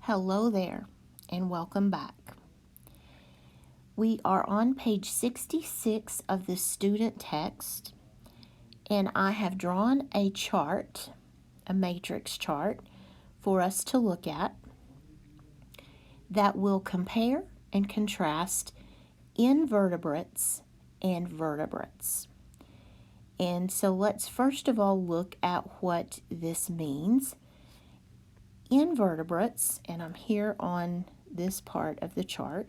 Hello there, and welcome back. We are on page 66 of the student text, and I have drawn a chart, a matrix chart, for us to look at that will compare and contrast invertebrates and vertebrates. And so let's first of all look at what this means. Invertebrates, and I'm here on this part of the chart.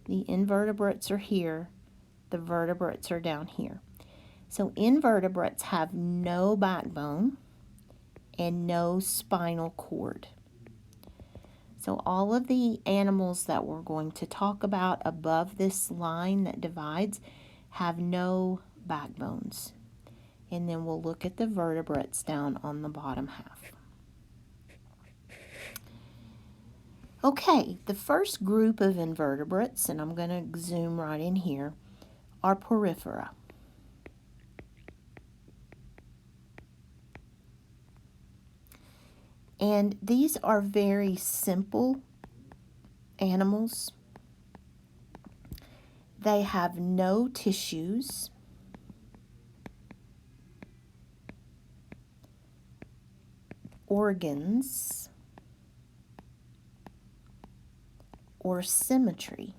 The invertebrates are here, the vertebrates are down here. So invertebrates have no backbone and no spinal cord. So all of the animals that we're going to talk about above this line that divides have no backbones. And then we'll look at the vertebrates down on the bottom half. Okay, the first group of invertebrates, and I'm going to zoom right in here, are porifera. And these are very simple animals. They have no tissues. Organs, or symmetry.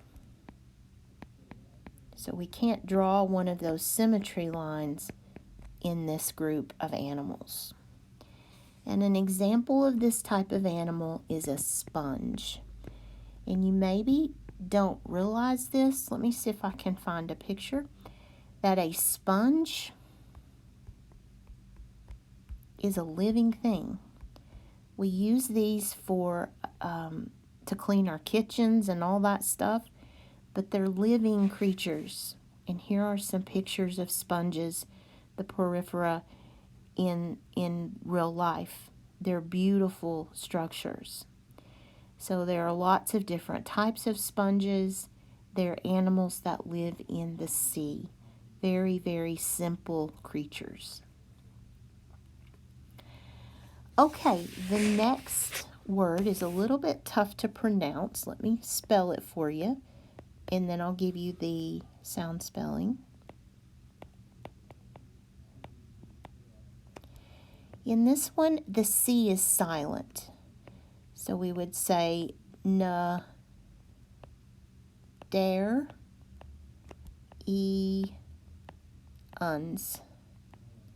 So we can't draw one of those symmetry lines in this group of animals. And an example of this type of animal is a sponge. And you maybe don't realize this. Let me see if I can find a picture. That a sponge is a living thing. We use these for to clean our kitchens and all that stuff, but they're living creatures. And here are some pictures of sponges, the porifera, in real life. They're beautiful structures. So there are lots of different types of sponges. They're animals that live in the sea. Very, very simple creatures. Okay, the next word is a little bit tough to pronounce. Let me spell it for you, and then I'll give you the sound spelling. In this one, the C is silent. So we would say Cnidarians.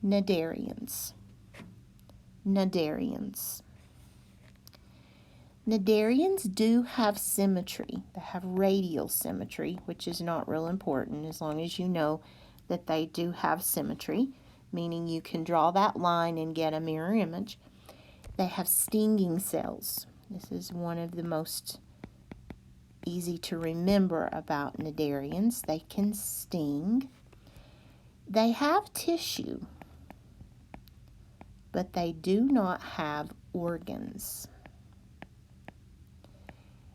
Cnidarians. Cnidarians do have symmetry. They have radial symmetry, which is not real important as long as you know that they do have symmetry, meaning you can draw that line and get a mirror image. They have stinging cells. This is one of the most easy to remember about cnidarians. They can sting. They have tissue, but they do not have organs.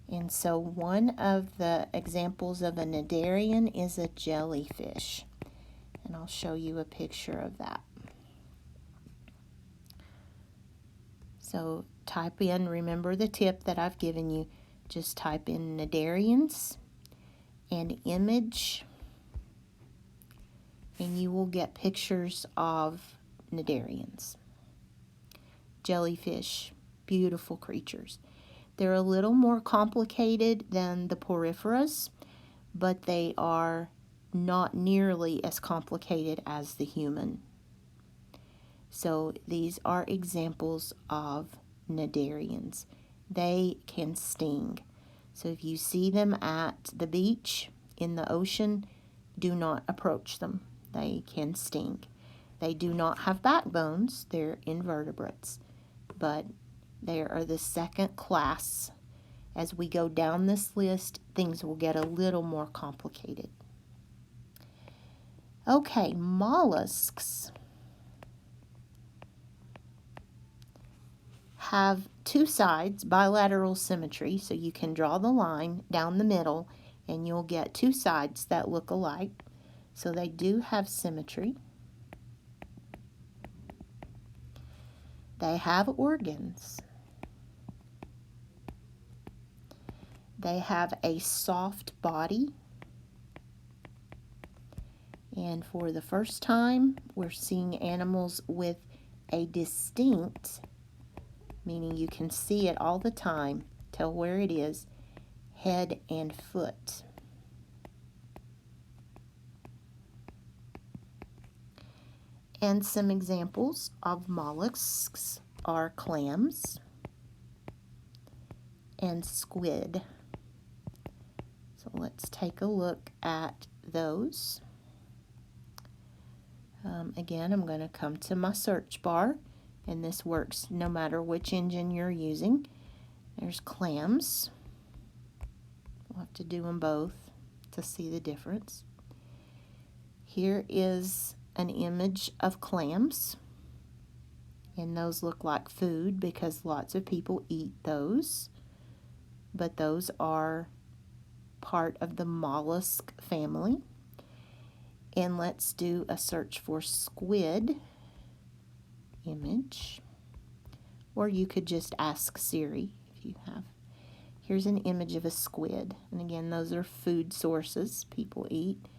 And so one of the examples of a cnidarian is a jellyfish. And I'll show you a picture of that. So type in, remember the tip that I've given you, just type in cnidarians and image, and you will get pictures of cnidarians. Jellyfish, beautiful creatures. They're a little more complicated than the poriferas, but they are not nearly as complicated as the human. So these are examples of cnidarians. They can sting. So if you see them at the beach, in the ocean, do not approach them. They can sting. They do not have backbones. They're invertebrates. But they are the second class. As we go down this list, things will get a little more complicated. Okay, mollusks have two sides, bilateral symmetry, so you can draw the line down the middle and you'll get two sides that look alike. So they do have symmetry. They have organs. They have a soft body. And for the first time, we're seeing animals with a distinct, meaning you can see it all the time, tell where it is, head and foot. And some examples of mollusks are clams and squid. So let's take a look at those. Again, I'm going to come to my search bar, and this works no matter which engine you're using. There's clams. We'll have to do them both to see the difference. Here is an image of clams, and those look like food because lots of people eat those, but those are part of the mollusk family. And let's do a search for squid image, or you could just ask Siri if you have. Here's an image of a squid, and again, those are food sources people eat.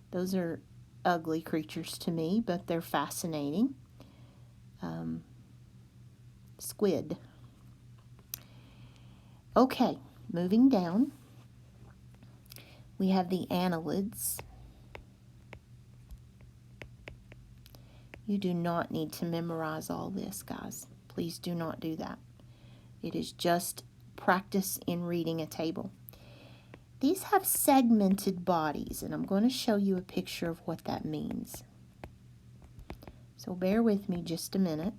Those are ugly creatures to me, but they're fascinating. Squid. Okay, moving down, we have the annelids. You do not need to memorize all this, guys. Please do not do that. It is just practice in reading a table. These have segmented bodies, and I'm going to show you a picture of what that means. So bear with me just a minute.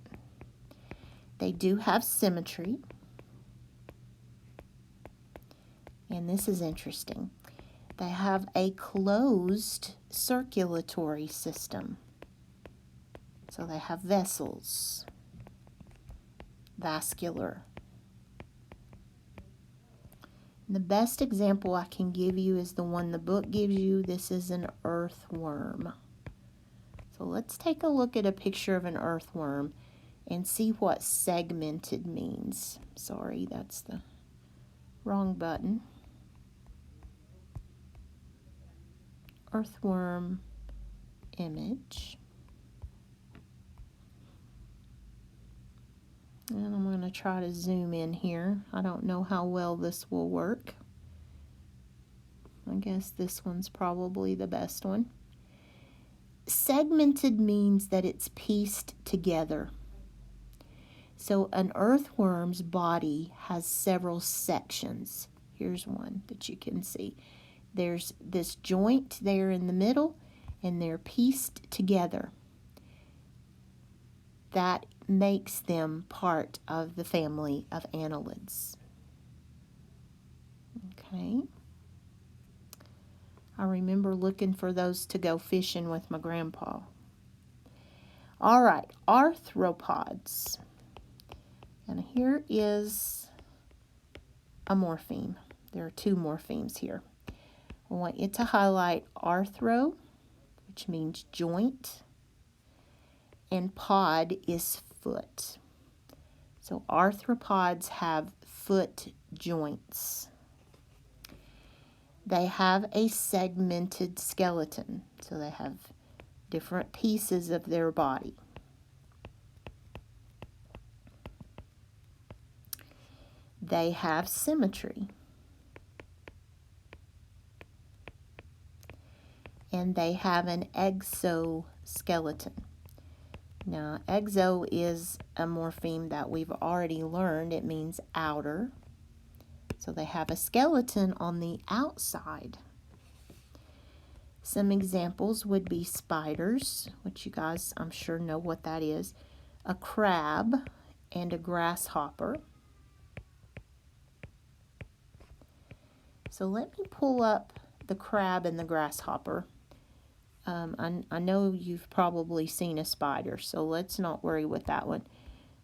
They do have symmetry, and this is interesting. They have a closed circulatory system. So they have vessels, vascular. And the best example I can give you is the one the book gives you. This is an earthworm. So let's take a look at a picture of an earthworm and see what segmented means. Sorry, that's the wrong button. Earthworm image. And I'm going to try to zoom in here. I don't know how well this will work. I guess this one's probably the best one. Segmented means that it's pieced together. So an earthworm's body has several sections. Here's one that you can see. There's this joint there in the middle, and they're pieced together. That makes them part of the family of annelids. Okay. I remember looking for those to go fishing with my grandpa. All right, arthropods. And here is a morpheme. There are two morphemes here. I want you to highlight arthro, which means joint, and pod is foot. So arthropods have foot joints. They have a segmented skeleton, so they have different pieces of their body. They have symmetry. And they have an exoskeleton. Now, exo is a morpheme that we've already learned. It means outer. So they have a skeleton on the outside. Some examples would be spiders, which you guys, I'm sure, know what that is, a crab, and a grasshopper. So let me pull up the crab and the grasshopper. I know you've probably seen a spider, so let's not worry with that one.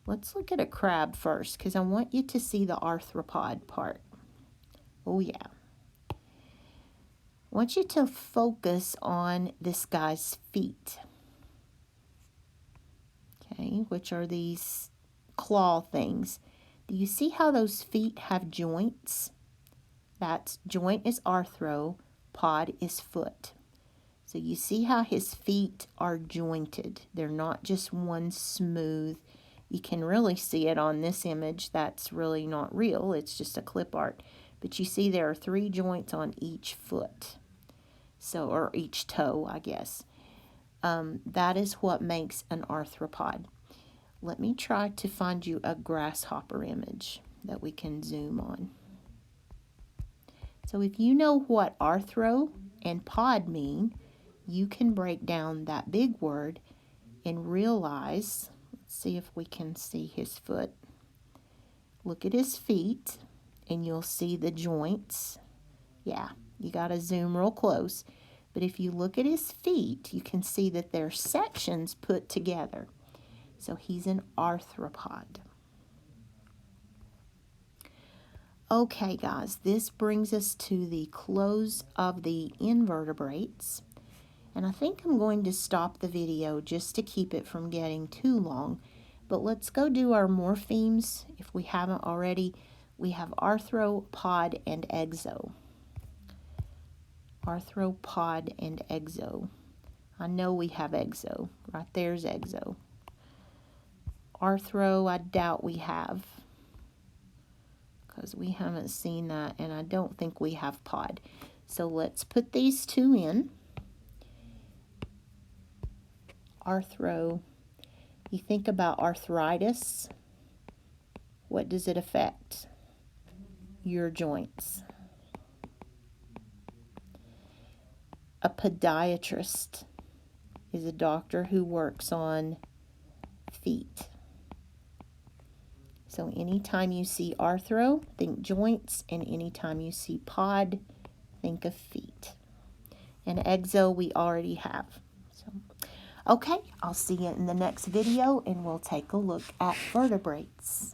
Let's look at a crab first, because I want you to see the arthropod part. Oh yeah. I want you to focus on this guy's feet. Okay, which are these claw things. Do you see how those feet have joints? That's joint is arthro, pod is foot. So you see how his feet are jointed. They're not just one smooth. You can really see it on this image. That's really not real. It's just a clip art. But you see there are 3 joints on each foot. So, or each toe, I guess. That is what makes an arthropod. Let me try to find you a grasshopper image that we can zoom on. So if you know what arthro and pod mean, you can break down that big word and realize, let's see if we can see his foot. Look at his feet and you'll see the joints. Yeah, you got to zoom real close. But if you look at his feet, you can see that they're sections put together. So he's an arthropod. Okay, guys, this brings us to the close of the invertebrates. And I think I'm going to stop the video just to keep it from getting too long. But let's go do our morphemes. If we haven't already, we have arthropod and exo. Arthropod and exo. I know we have exo. Right there's exo. Arthro, I doubt we have, because we haven't seen that, and I don't think we have pod. So let's put these 2 in. Arthro, you think about arthritis. What does it affect? Your joints. A podiatrist is a doctor who works on feet. So anytime you see arthro, think joints, and anytime you see pod, think of feet. And exo we already have. So, okay, I'll see you in the next video, and we'll take a look at vertebrates.